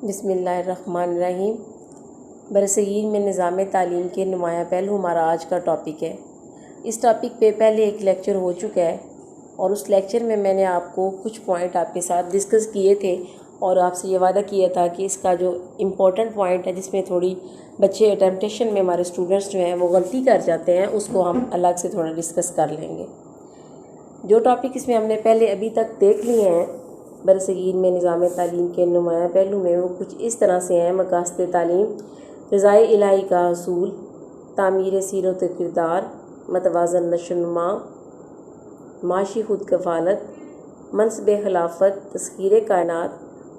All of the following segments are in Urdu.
بسم اللہ الرحمن الرحیم۔ برصغیر میں نظام تعلیم کے نمایاں پہلو ہمارا آج کا ٹاپک ہے۔ اس ٹاپک پہ پہلے ایک لیکچر ہو چکا ہے اور اس لیکچر میں نے آپ کو کچھ پوائنٹ آپ کے ساتھ ڈسکس کیے تھے اور آپ سے یہ وعدہ کیا تھا کہ اس کا جو امپورٹنٹ پوائنٹ ہے جس میں تھوڑی بچے اٹیمپٹیشن میں ہمارے اسٹوڈنٹس جو ہیں وہ غلطی کر جاتے ہیں اس کو ہم الگ سے تھوڑا ڈسکس کر لیں گے۔ جو ٹاپک اس میں ہم نے پہلے ابھی تک دیکھ لیے ہیں برصغیر میں نظام تعلیم کے نمایاں پہلو میں، وہ کچھ اس طرح سے ہیں: مقاصد تعلیم، رضائے الہی کا حصول، تعمیر سیرت و کردار، متوازن نشو و نما، معاشی خود کفالت، منصب خلافت، تسخیر کائنات۔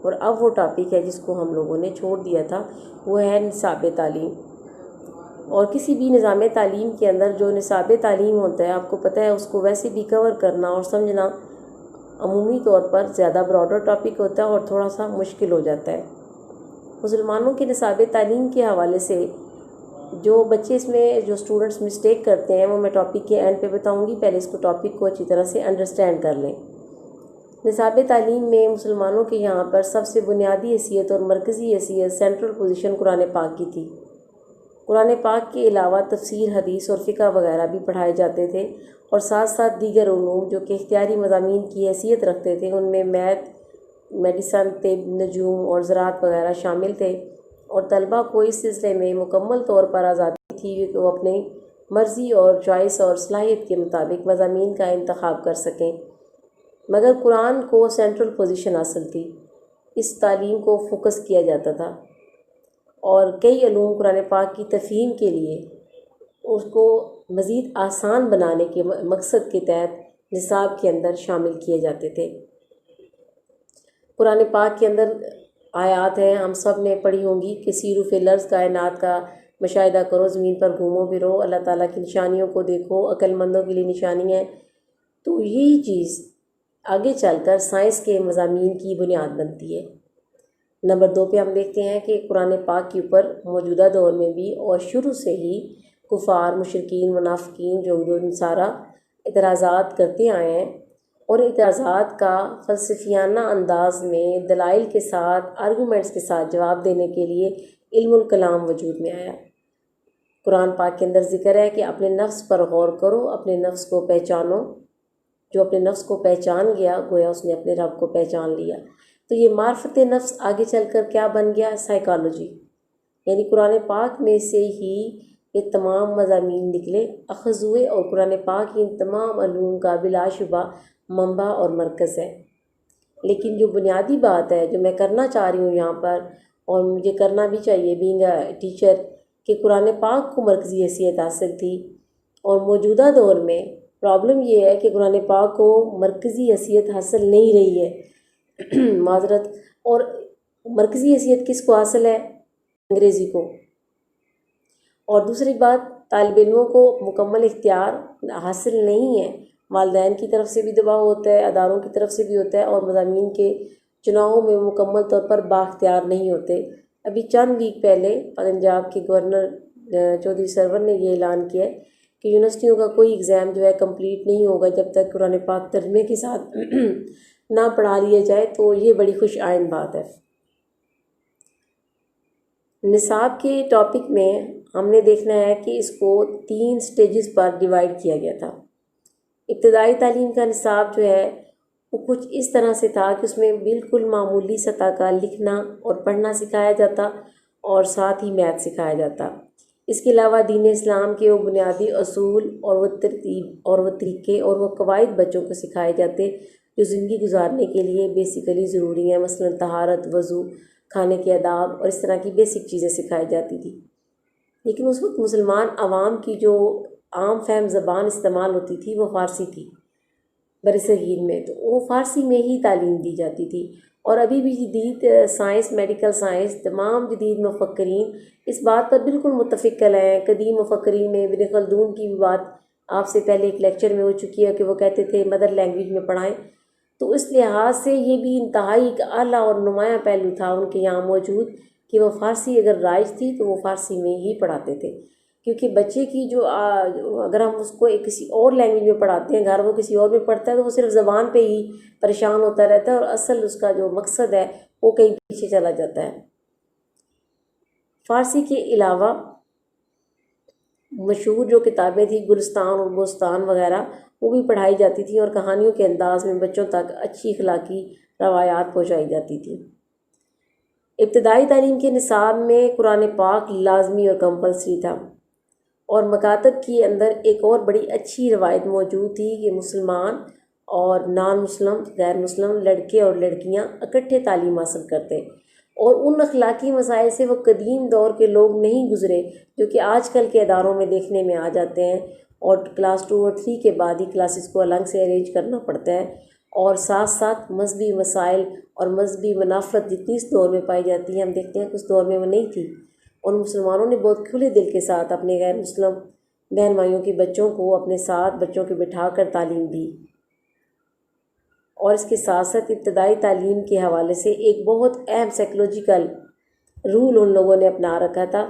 اور اب وہ ٹاپک ہے جس کو ہم لوگوں نے چھوڑ دیا تھا، وہ ہے نصاب تعلیم۔ اور کسی بھی نظام تعلیم کے اندر جو نصاب تعلیم ہوتا ہے، آپ کو پتہ ہے اس کو ویسے بھی کور کرنا اور سمجھنا عمومی طور پر زیادہ براڈر ٹاپک ہوتا ہے اور تھوڑا سا مشکل ہو جاتا ہے۔ مسلمانوں کے نصاب تعلیم کے حوالے سے جو بچے اس میں جو اسٹوڈنٹس مسٹیک کرتے ہیں وہ میں ٹاپک کے اینڈ پہ بتاؤں گی، پہلے اس کو ٹاپک کو اچھی طرح سے انڈرسٹینڈ کر لیں۔ نصاب تعلیم میں مسلمانوں کے یہاں پر سب سے بنیادی حیثیت اور مرکزی حیثیت سینٹرل پوزیشن قرآن پاک کی تھی۔ قرآن پاک کے علاوہ تفسیر، حدیث اور فقہ وغیرہ بھی پڑھائے جاتے تھے، اور ساتھ ساتھ دیگر علوم جو کہ اختیاری مضامین کی حیثیت رکھتے تھے، ان میں میتھ، میڈیسن، طب، نجوم اور زراعت وغیرہ شامل تھے۔ اور طلبہ کو اس سلسلے میں مکمل طور پر آزادی تھی کہ وہ اپنی مرضی اور چوائس اور صلاحیت کے مطابق مضامین کا انتخاب کر سکیں، مگر قرآن کو سینٹرل پوزیشن حاصل تھی۔ اس تعلیم کو فوکس کیا جاتا تھا اور کئی علوم قرآن پاک کی تفہیم کے لیے اس کو مزید آسان بنانے کے مقصد کے تحت نصاب کے اندر شامل کیے جاتے تھے۔ قرآن پاک کے اندر آیات ہیں، ہم سب نے پڑھی ہوں گی کہ سیروا فی الارض، کائنات کا مشاہدہ کرو، زمین پر گھومو پھرو، اللہ تعالیٰ کی نشانیوں کو دیکھو، عقل مندوں کے لیے نشانی ہے۔ تو یہی چیز آگے چل کر سائنس کے مضامین کی بنیاد بنتی ہے۔ نمبر 2 پہ ہم دیکھتے ہیں کہ قرآن پاک کے اوپر موجودہ دور میں بھی اور شروع سے ہی کفار، مشرکین، منافقین، یہود و نصارہ اعتراضات کرتے آئے ہیں، اور اعتراضات کا فلسفیانہ انداز میں دلائل کے ساتھ، آرگومنٹس کے ساتھ جواب دینے کے لیے علم الکلام وجود میں آیا۔ قرآن پاک کے اندر ذکر ہے کہ اپنے نفس پر غور کرو، اپنے نفس کو پہچانو۔ جو اپنے نفس کو پہچان گیا گویا اس نے اپنے رب کو پہچان لیا۔ تو یہ معرفت نفس آگے چل کر کیا بن گیا؟ سائیکالوجی، یعنی قرآن پاک میں سے ہی یہ تمام مضامین نکلے، اخذ ہوئے، اور قرآن پاک ان تمام علوم کا بلا شبہ منبع اور مرکز ہے۔ لیکن جو بنیادی بات ہے جو میں کرنا چاہ رہی ہوں یہاں پر، اور مجھے کرنا بھی چاہیے بینگ اے ٹیچر، کہ قرآن پاک کو مرکزی حیثیت حاصل تھی، اور موجودہ دور میں پرابلم یہ ہے کہ قرآن پاک کو مرکزی حیثیت حاصل نہیں رہی ہے معذرت۔ اور مرکزی حیثیت کس کو حاصل ہے؟ انگریزی کو۔ اور دوسری بات، طالب علموں کو مکمل اختیار حاصل نہیں ہے، والدین کی طرف سے بھی دباؤ ہوتا ہے، اداروں کی طرف سے بھی ہوتا ہے، اور مضامین کے چناؤ میں مکمل طور پر بااختیار نہیں ہوتے۔ ابھی چند ویک پہلے پنجاب کے گورنر چودھری سرور نے یہ اعلان کیا ہے کہ یونیورسٹیوں کا کوئی ایگزام جو ہے کمپلیٹ نہیں ہوگا جب تک قرآن پاک ترجمے کے ساتھ نہ پڑھا لیا جائے، تو یہ بڑی خوش آئند بات ہے۔ نصاب کے ٹاپک میں ہم نے دیکھنا ہے کہ اس کو 3 سٹیجز پر ڈیوائیڈ کیا گیا تھا۔ ابتدائی تعلیم کا نصاب جو ہے وہ کچھ اس طرح سے تھا کہ اس میں بالکل معمولی سطح کا لکھنا اور پڑھنا سکھایا جاتا، اور ساتھ ہی میتھ سکھایا جاتا۔ اس کے علاوہ دین اسلام کے وہ بنیادی اصول اور وہ ترتیب اور وہ طریقے اور وہ قواعد بچوں کو سکھائے جاتے جو زندگی گزارنے کے لیے بیسیکلی ضروری ہیں، مثلا طہارت، وضو، کھانے کے آداب اور اس طرح کی بیسک چیزیں سکھائی جاتی تھی۔ لیکن اس وقت مسلمان عوام کی جو عام فہم زبان استعمال ہوتی تھی وہ فارسی تھی برصغیر میں، تو وہ فارسی میں ہی تعلیم دی جاتی تھی۔ اور ابھی بھی جدید سائنس، میڈیکل سائنس، تمام جدید مفکرین اس بات پر بالکل متفق ہیں۔ قدیم مفکرین میں ابن خلدون کی بھی بات آپ سے پہلے ایک لیکچر میں ہو چکی ہے کہ وہ کہتے تھے مدر لینگویج میں پڑھائیں۔ تو اس لحاظ سے یہ بھی انتہائی ایک اعلیٰ اور نمایاں پہلو تھا ان کے یہاں موجود کہ وہ فارسی اگر رائج تھی تو وہ فارسی میں ہی پڑھاتے تھے، کیونکہ بچے کی جو اگر ہم اس کو ایک کسی اور لینگویج میں پڑھاتے ہیں، گھر وہ کسی اور میں پڑھتا ہے تو وہ صرف زبان پہ ہی پریشان ہوتا رہتا ہے، اور اصل اس کا جو مقصد ہے وہ کہیں پیچھے چلا جاتا ہے۔ فارسی کے علاوہ مشہور جو کتابیں تھیں گلستان اور بوستان وغیرہ وہ بھی پڑھائی جاتی تھیں، اور کہانیوں کے انداز میں بچوں تک اچھی اخلاقی روایات پہنچائی جاتی تھیں۔ ابتدائی تعلیم کے نصاب میں قرآن پاک لازمی اور کمپلسری تھا، اور مکاتب کے اندر ایک اور بڑی اچھی روایت موجود تھی کہ مسلمان اور نان مسلم غیر مسلم لڑکے اور لڑکیاں اکٹھے تعلیم حاصل کرتے، اور ان اخلاقی مسائل سے وہ قدیم دور کے لوگ نہیں گزرے جو کہ آج کل کے اداروں میں دیکھنے میں آ جاتے ہیں، اور کلاس 2 اور 3 کے بعد ہی کلاسز کو الگ سے ارینج کرنا پڑتا ہے، اور ساتھ ساتھ مذہبی مسائل اور مذہبی منافرت جتنی اس دور میں پائی جاتی ہے ہم دیکھتے ہیں کہ اس دور میں وہ نہیں تھی، اور مسلمانوں نے بہت کھلے دل کے ساتھ اپنے غیر مسلم بہن بھائیوں کے بچوں کو اپنے ساتھ بچوں کے بٹھا کر تعلیم دی۔ اور اس کے ساتھ ساتھ ابتدائی تعلیم کے حوالے سے ایک بہت اہم سائیکولوجیکل رول ان لوگوں نے اپنا رکھا تھا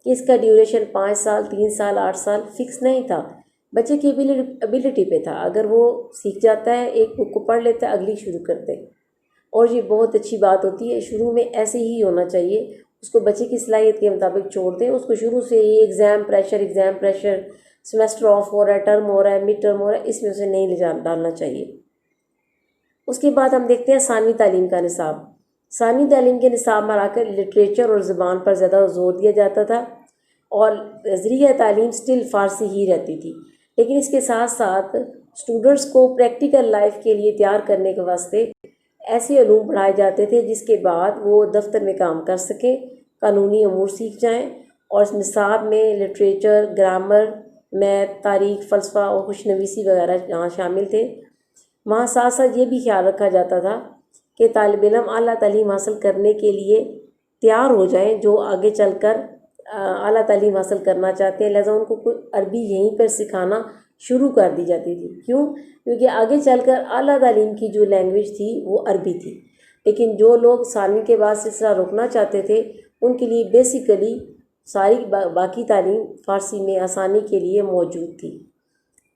کہ اس کا ڈیوریشن 5 سال 3 سال 8 سال فکس نہیں تھا، بچے کی ایبیلٹی پہ تھا، اگر وہ سیکھ جاتا ہے ایک بک کو پڑھ لیتا ہے اگلی شروع کرتے، اور یہ بہت اچھی بات ہوتی ہے، شروع میں ایسے ہی ہونا چاہیے، اس کو بچے کی صلاحیت کے مطابق چھوڑ دیں، اس کو شروع سے ہی ایگزام پریشر سیمیسٹر آف ہو رہا ہے، ٹرم ہو رہا ہے، مڈ ٹرم ہو رہا ہے، اس میں اسے نہیں ڈالنا چاہیے۔ اس کے بعد ہم دیکھتے ہیں ثانوی تعلیم کا نصاب۔ ثانوی تعلیم کے نصاب میں آ کر لٹریچر اور زبان پر زیادہ زور دیا جاتا تھا، اور ذریعہ تعلیم سٹل فارسی ہی رہتی تھی، لیکن اس کے ساتھ ساتھ اسٹوڈنٹس کو پریکٹیکل لائف کے لیے تیار کرنے کے واسطے ایسے علوم پڑھائے جاتے تھے جس کے بعد وہ دفتر میں کام کر سکیں، قانونی امور سیکھ جائیں، اور اس نصاب میں لٹریچر، گرامر، میتھ، تاریخ، فلسفہ اور خوشنویسی وغیرہ جہاں شامل تھے، وہاں ساتھ ساتھ یہ بھی خیال رکھا جاتا تھا کہ طالب علم اعلیٰ تعلیم حاصل کرنے کے لیے تیار ہو جائیں جو آگے چل کر اعلیٰ تعلیم حاصل کرنا چاہتے ہیں، لہذا ان کو کوئی عربی یہیں پر سکھانا شروع کر دی جاتی تھی۔ کیوں؟ کیونکہ آگے چل کر اعلیٰ تعلیم کی جو لینگویج تھی وہ عربی تھی، لیکن جو لوگ ثانوی کے بعد سلسلہ روکنا چاہتے تھے ان کے لیے بیسیکلی ساری باقی تعلیم فارسی میں آسانی کے لیے موجود تھی۔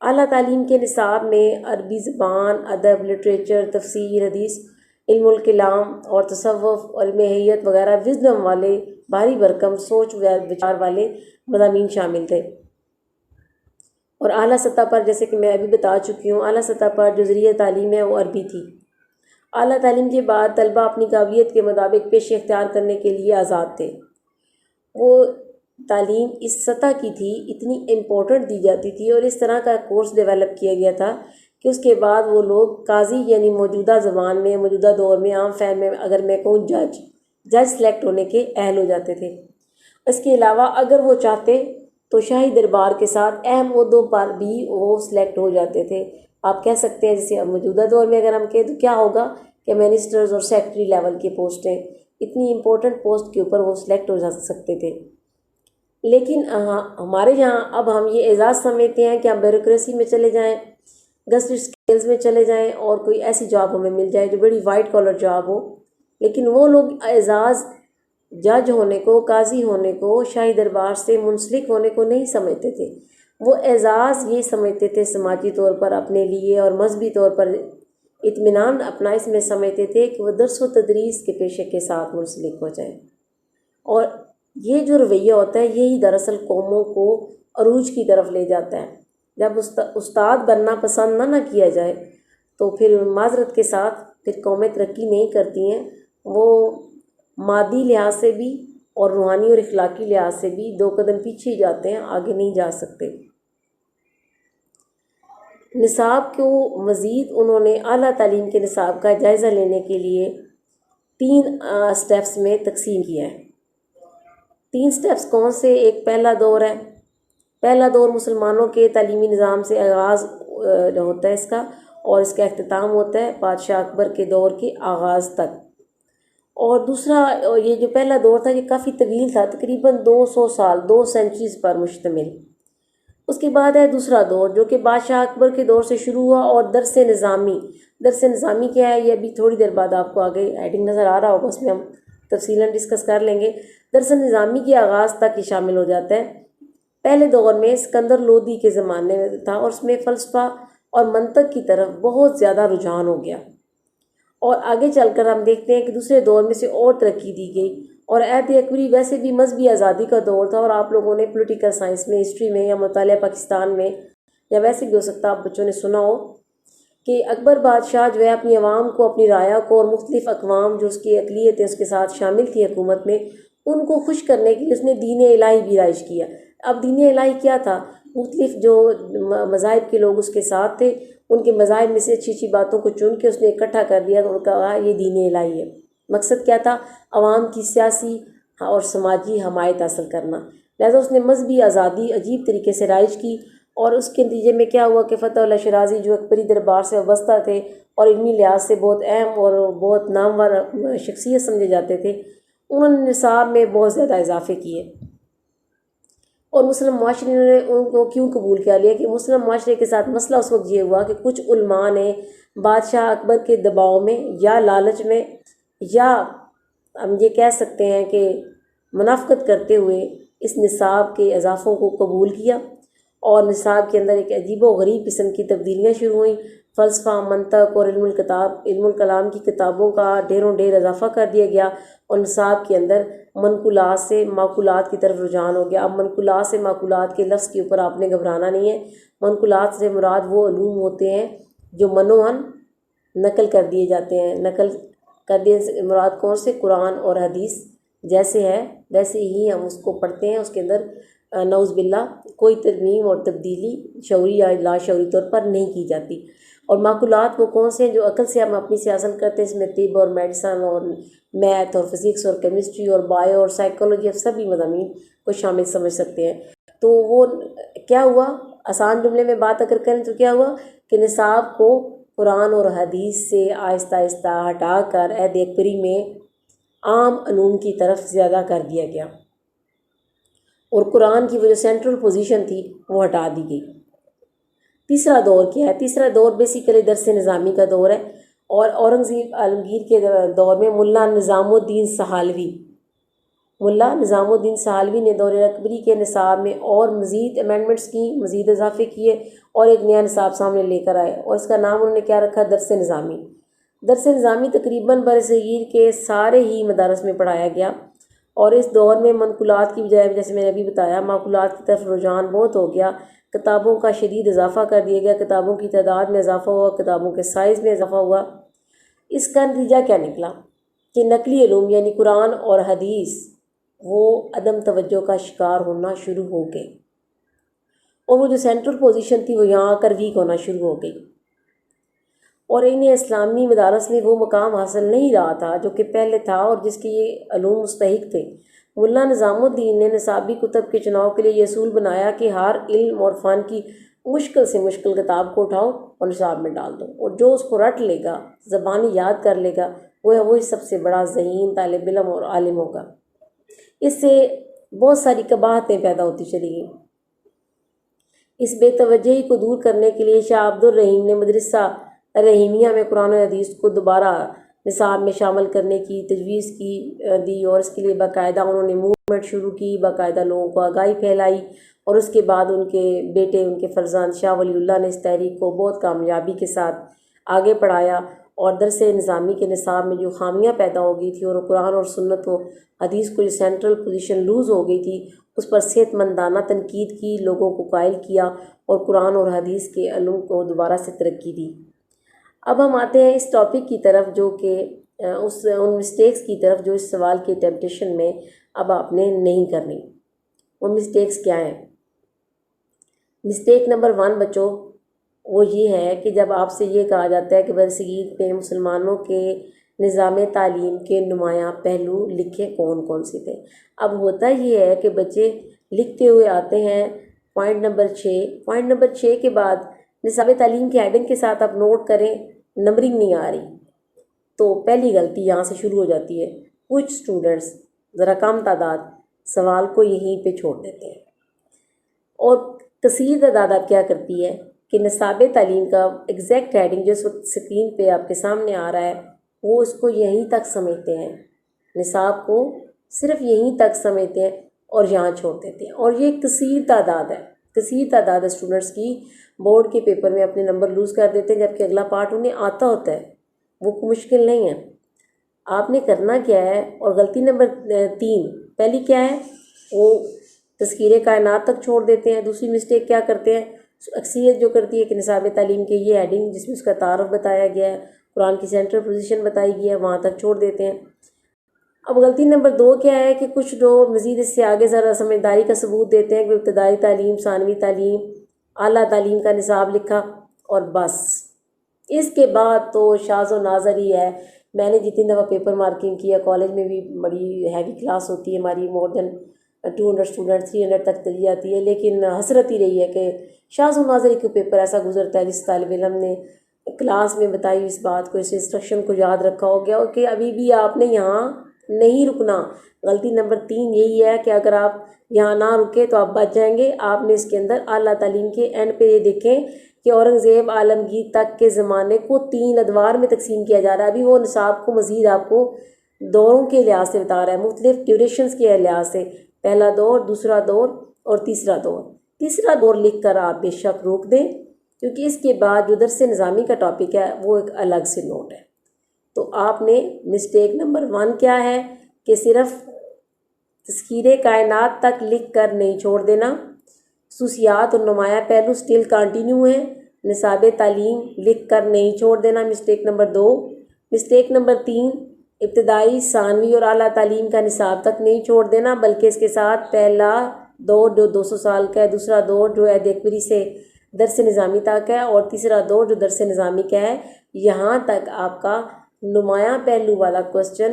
اعلیٰ تعلیم کے نصاب میں عربی زبان، ادب، لٹریچر، تفسیر، حدیث، علم الکلام اور تصوف، علم حیت وغیرہ وزڈم والے بھاری بھرکم سوچ وچار والے مضامین شامل تھے، اور اعلیٰ سطح پر جیسے کہ میں ابھی بتا چکی ہوں اعلیٰ سطح پر جو ذریعہ تعلیم ہے وہ عربی تھی۔ اعلیٰ تعلیم کے بعد طلبہ اپنی قابلیت کے مطابق پیشے اختیار کرنے کے لیے آزاد تھے۔ وہ تعلیم اس سطح کی تھی، اتنی امپورٹنٹ دی جاتی تھی، اور اس طرح کا کورس ڈیولپ کیا گیا تھا کہ اس کے بعد وہ لوگ قاضی یعنی موجودہ زبان میں موجودہ دور میں عام فہم میں اگر میں کہوں جج سلیکٹ ہونے کے اہل ہو جاتے تھے۔ اس کے علاوہ اگر وہ چاہتے تو شاہی دربار کے ساتھ اہم عہدوں پر بھی وہ سلیکٹ ہو جاتے تھے۔ آپ کہہ سکتے ہیں جیسے موجودہ دور میں اگر ہم کہیں تو کیا ہوگا کہ منسٹرز اور سیکٹری لیول کی پوسٹیں، اتنی امپورٹنٹ پوسٹ کے اوپر وہ سلیکٹ ہو جا سکتے تھے۔ لیکن ہمارے یہاں اب ہم یہ اعزاز سمجھتے ہیں کہ ہم بیوروکریسی میں چلے جائیں، گسٹڈ اسکلز میں چلے جائیں، اور کوئی ایسی جاب ہمیں مل جائے جو بڑی وائٹ کالر جاب ہو، لیکن وہ لوگ اعزاز جج ہونے کو، قاضی ہونے کو، شاہی دربار سے منسلک ہونے کو نہیں سمجھتے تھے، وہ اعزاز یہ سمجھتے تھے سماجی طور پر اپنے لیے اور مذہبی طور پر اطمینان اپنا اس میں سمجھتے تھے کہ وہ درس و تدریس کے پیشے کے ساتھ منسلک ہو جائیں، اور یہ جو رویہ ہوتا ہے یہی دراصل قوموں کو عروج کی طرف لے جاتا ہے۔ جب استاد بننا پسند نہ کیا جائے تو پھر معذرت کے ساتھ پھر قومیں ترقی نہیں کرتی ہیں، وہ مادی لحاظ سے بھی اور روحانی اور اخلاقی لحاظ سے بھی 2 قدم پیچھے جاتے ہیں، آگے نہیں جا سکتے۔ نصاب کو مزید انہوں نے اعلیٰ تعلیم کے نصاب کا جائزہ لینے کے لیے 3 سٹیپس میں تقسیم کیا ہے۔ 3 سٹیپس کون سے؟ ایک پہلا دور ہے، پہلا دور مسلمانوں کے تعلیمی نظام سے آغاز ہوتا ہے اس کا، اور اس کا اختتام ہوتا ہے بادشاہ اکبر کے دور کے آغاز تک، اور دوسرا یہ جو پہلا دور تھا یہ کافی طویل تھا، تقریباً 200 سال 2 سینچریز پر مشتمل۔ اس کے بعد ہے دوسرا دور جو کہ بادشاہ اکبر کے دور سے شروع ہوا، اور درس نظامی کیا ہے یہ ابھی تھوڑی دیر بعد آپ کو آگے ہیڈنگ نظر آ رہا ہوگا، اس میں ہم تفصیلاً ڈسکس کر لیں گے۔ درس نظامی کے آغاز تک یہ شامل ہو جاتا ہے۔ پہلے دور میں اسکندر لودھی کے زمانے میں تھا، اور اس میں فلسفہ اور منطق کی طرف بہت زیادہ رجحان ہو گیا، اور آگے چل کر ہم دیکھتے ہیں کہ دوسرے دور میں سے اور ترقی دی گئی، اور عہد اکبری ویسے بھی مذہبی آزادی کا دور تھا، اور آپ لوگوں نے پولیٹیکل سائنس میں، ہسٹری میں، یا مطالعہ پاکستان میں، یا ویسے بھی ہو سکتا آپ بچوں نے سنا ہو کہ اکبر بادشاہ جو ہے اپنی عوام کو، اپنی رعایا کو، اور مختلف اقوام جو اس کی اقلیتیں اس کے ساتھ شامل تھی حکومت میں، ان کو خوش کرنے کے لیے اس نے دین الہی بھی رائج کیا۔ اب دین الہی کیا تھا؟ مختلف جو مذاہب کے لوگ اس کے ساتھ تھے، ان کے مذاہب میں سے اچھی اچھی باتوں کو چن کے اس نے اکٹھا کر دیا اور کہا یہ دین الہی ہے۔ مقصد کیا تھا؟ عوام کی سیاسی اور سماجی حمایت حاصل کرنا۔ لہذا اس نے مذہبی آزادی عجیب طریقے سے رائج کی، اور اس کے نتیجے میں کیا ہوا کہ فتح اللہ شیرازی جو اکبری دربار سے وابستہ تھے اور علمی لحاظ سے بہت اہم اور بہت نامور شخصیت سمجھے جاتے تھے، انہوں نے نصاب میں بہت زیادہ اضافے کیے۔ اور مسلم معاشرے نے ان کو کیوں قبول کیا لیا کہ مسلم معاشرے کے ساتھ مسئلہ اس وقت یہ ہوا کہ کچھ علماء نے بادشاہ اکبر کے دباؤ میں یا لالچ میں، یا ہم یہ کہہ سکتے ہیں کہ منافقت کرتے ہوئے، اس نصاب کے اضافوں کو قبول کیا، اور نصاب کے اندر ایک عجیب و غریب قسم کی تبدیلیاں شروع ہوئیں۔ فلسفہ، منطق اور علم الکلام کی کتابوں کا ڈھیروں ڈھیر اضافہ کر دیا گیا، اور نصاب کے اندر منقولات سے معقولات کی طرف رجحان ہو گیا۔ اب منقولات سے معقولات کے لفظ کے اوپر آپ نے گھبرانا نہیں ہے۔ منقولات سے مراد وہ علوم ہوتے ہیں جو منوعاً نقل کر دیے جاتے ہیں۔ نقل کر دیے سے مراد کون سے؟ قرآن اور حدیث جیسے ہے ویسے ہی ہم اس کو پڑھتے ہیں، اس کے اندر نعوذ باللہ کوئی ترمیم اور تبدیلی شعوری یا لا شعوری طور پر نہیں کی جاتی۔ اور معقولات وہ کون سے ہیں جو عقل سے ہم اپنی سے حاصل کرتے ہیں؟ اس میں طب اور میڈیسن اور میتھ اور فزکس اور کیمسٹری اور بایو اور سائیکالوجی، اب سبھی مضامین کو شامل سمجھ سکتے ہیں۔ تو وہ کیا ہوا؟ آسان جملے میں بات اگر کریں تو کیا ہوا کہ نصاب کو قرآن اور حدیث سے آہستہ آہستہ ہٹا کر عہد اکبری میں عام علوم کی طرف زیادہ کر دیا گیا، اور قرآن کی وہ جو سینٹرل پوزیشن تھی وہ ہٹا دی گئی۔ تیسرا دور کیا ہے؟ تیسرا دور بیسیکلی درس نظامی کا دور ہے، اور اورنگزیب عالمگیر کے دور میں ملا نظام الدین سہالوی نے دور اکبری کے نصاب میں اور مزید امینڈمنٹس کی، مزید اضافے کیے، اور ایک نیا نصاب سامنے لے کر آئے، اور اس کا نام انہوں نے کیا رکھا؟ درس نظامی۔ درس نظامی تقریباً برصغیر کے سارے ہی مدارس میں پڑھایا گیا، اور اس دور میں منقولات کی بجائے جیسے میں نے ابھی بتایا معقولات کی طرف رجحان بہت ہو گیا۔ کتابوں کا شدید اضافہ کر دیا گیا، کتابوں کی تعداد میں اضافہ ہوا، کتابوں کے سائز میں اضافہ ہوا۔ اس کا نتیجہ کیا نکلا کہ نقلی علوم یعنی قرآن اور حدیث وہ عدم توجہ کا شکار ہونا شروع ہو گئے، اور وہ جو سینٹرل پوزیشن تھی وہ یہاں آ کر ویک ہونا شروع ہو گئی، اور انہیں اسلامی مدارس میں وہ مقام حاصل نہیں رہا تھا جو کہ پہلے تھا اور جس کے یہ علوم مستحق تھے۔ ملا نظام الدین نے نصابی کتب کے چناؤ کے لیے یہ اصول بنایا کہ ہر علم اور فن کی مشکل سے مشکل کتاب کو اٹھاؤ اور نصاب میں ڈال دو، اور جو اس کو رٹ لے گا، زبانی یاد کر لے گا، وہی سب سے بڑا ذہین طالب علم اور عالم ہوگا۔ اس سے بہت ساری قباحتیں پیدا ہوتی چلی گئیں۔ اس بے توجہی کو دور کرنے کے لیے شاہ عبد الرحیم نے مدرسہ رحیمیہ میں قرآن و حدیث کو دوبارہ نصاب میں شامل کرنے کی تجویز دی، اور اس کے لیے باقاعدہ انہوں نے موومنٹ شروع کی، باقاعدہ لوگوں کو آگاہی پھیلائی، اور اس کے بعد ان کے بیٹے، ان کے فرزند شاہ ولی اللہ نے اس تحریک کو بہت کامیابی کے ساتھ آگے پڑھایا، اور درس نظامی کے نصاب میں جو خامیاں پیدا ہو گئی تھی اور قرآن اور سنت و حدیث کو جو سینٹرل پوزیشن لوز ہو گئی تھی اس پر صحت مندانہ تنقید کی، لوگوں کو قائل کیا، اور قرآن اور حدیث کے علوم کو دوبارہ سے ترقی دی۔ اب ہم آتے ہیں اس ٹاپک کی طرف جو کہ ان مسٹیکس کی طرف جو اس سوال کے ٹیمپٹیشن میں اب آپ نے نہیں کرنی۔ وہ مسٹیکس کیا ہیں؟ مسٹیک نمبر 1 بچوں وہ یہ ہے کہ جب آپ سے یہ کہا جاتا ہے کہ برصغیر پہ مسلمانوں کے نظام تعلیم کے نمایاں پہلو لکھے کون کون سے تھے۔ اب ہوتا یہ ہے کہ بچے لکھتے ہوئے آتے ہیں پوائنٹ نمبر 6 کے بعد نصاب تعلیم کے ہیڈنگ کے ساتھ آپ نوٹ کریں نمبرنگ نہیں آ رہی، تو پہلی غلطی یہاں سے شروع ہو جاتی ہے۔ کچھ اسٹوڈنٹس ذرا کم تعداد سوال کو یہیں پہ چھوڑ دیتے ہیں، اور کثیر تعداد آپ کیا کرتی ہے کہ نصاب تعلیم کا ایگزیکٹ ہیڈنگ جو اس وقت اسکرین پہ آپ کے سامنے آ رہا ہے وہ اس کو یہیں تک سمجھتے ہیں، نصاب کو صرف یہیں تک سمجھتے ہیں اور یہاں چھوڑ دیتے ہیں، اور یہ کثیر تعداد اسٹوڈنٹس کی بورڈ کے پیپر میں اپنے نمبر لوز کر دیتے ہیں، جبکہ اگلا پارٹ انہیں آتا ہوتا ہے، وہ مشکل نہیں ہے۔ آپ نے کرنا کیا ہے، اور غلطی نمبر 3 پہلی کیا ہے، وہ تذکیر کائنات تک چھوڑ دیتے ہیں۔ دوسری مسٹیک کیا کرتے ہیں، اکثریت جو کرتی ہے کہ نصاب تعلیم کے یہ ہیڈنگ جس میں اس کا تعارف بتایا گیا ہے، قرآن کی سینٹرل پوزیشن بتائی گئی ہے، وہاں تک چھوڑ دیتے ہیں۔ اب غلطی نمبر 2 کیا ہے کہ کچھ لوگ مزید اس سے آگے ذرا سمجھداری کا ثبوت دیتے ہیں کہ ابتدائی تعلیم، ثانوی تعلیم، اعلیٰ تعلیم کا نصاب لکھا اور بس اس کے بعد تو شاذ و نادر ہی ہے۔ میں نے جتنی دفعہ پیپر مارکنگ کیا، کالج میں بھی بڑی ہیوی کلاس ہوتی ہے ہماری، مور دین 200 اسٹوڈنٹ، 300 تک چلی جاتی ہے، لیکن حسرت ہی رہی ہے کہ شاذ و نادر ایک پیپر ایسا گزرتا ہے جس طالب علم نے کلاس میں بتائی اس بات کو، اس انسٹرکشن کو یاد رکھا ہو گیا کہ ابھی بھی آپ نے یہاں نہیں رکنا۔ غلطی نمبر 3 یہی ہے کہ اگر آپ یہاں نہ رکے تو آپ بچ جائیں گے۔ آپ نے اس کے اندر اعلیٰ تعلیم کے اینڈ پہ یہ دیکھیں کہ اورنگزیب عالمگیر تک کے زمانے کو 3 ادوار میں تقسیم کیا جا رہا ہے۔ ابھی وہ نصاب کو مزید آپ کو دوروں کے لحاظ سے بتا رہا ہے، مختلف ڈیوریشنز کے لحاظ سے، پہلا دور، دوسرا دور اور تیسرا دور۔ تیسرا دور لکھ کر آپ بے شک روک دیں، کیونکہ اس کے بعد جو درس نظامی کا ٹاپک ہے وہ ایک الگ سے نوٹ ہے۔ تو آپ نے مسٹیک نمبر 1 کیا ہے کہ صرف تذکیر کائنات تک لکھ کر نہیں چھوڑ دینا، خصوصیات اور نمایاں پہلو سٹل کنٹینیو ہیں، نصاب تعلیم لکھ کر نہیں چھوڑ دینا، مسٹیک نمبر 2۔ مسٹیک نمبر 3 ابتدائی، ثانوی اور اعلیٰ تعلیم کا نصاب تک نہیں چھوڑ دینا، بلکہ اس کے ساتھ پہلا دور جو 200 سال کا ہے، دوسرا دور جو ہے دیکبری سے درس نظامی تک ہے، اور تیسرا دور جو درس نظامی کا ہے، یہاں تک آپ کا نمایاں پہلو والا کوسچن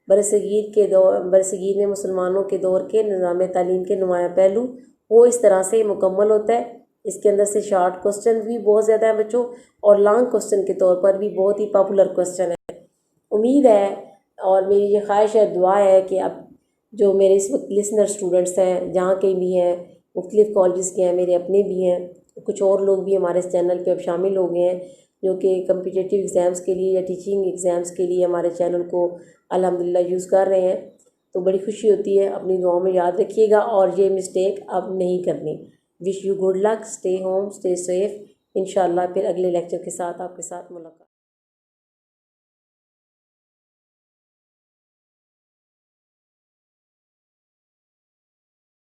برصغیر میں مسلمانوں کے دور کے نظام تعلیم کے نمایاں پہلو وہ اس طرح سے مکمل ہوتا ہے۔ اس کے اندر سے شارٹ کوسچن بھی بہت زیادہ ہیں بچوں، اور لانگ کوسچن کے طور پر بھی بہت ہی پاپولر کوسچن ہے۔ امید ہے اور میری یہ خواہش ہے، دعا ہے کہ اب جو میرے اس وقت لسنر اسٹوڈنٹس ہیں، جہاں کے بھی ہیں، مختلف کالجز کے ہیں، میرے اپنے بھی ہیں، کچھ اور لوگ بھی ہمارے اس چینل پہ اب شامل ہو گئے ہیں جو کہ کمپیٹیٹیو ایگزامس کے لیے یا ٹیچنگ ایگزامس کے لیے ہمارے چینل کو الحمدللہ یوز کر رہے ہیں۔ تو بڑی خوشی ہوتی ہے، اپنی دعاؤں میں یاد رکھیے گا اور یہ مسٹیک اب نہیں کرنی۔ Wish you good luck, stay home, stay safe. انشاءاللہ پھر اگلے لیکچر کے ساتھ آپ کے ساتھ ملاقات۔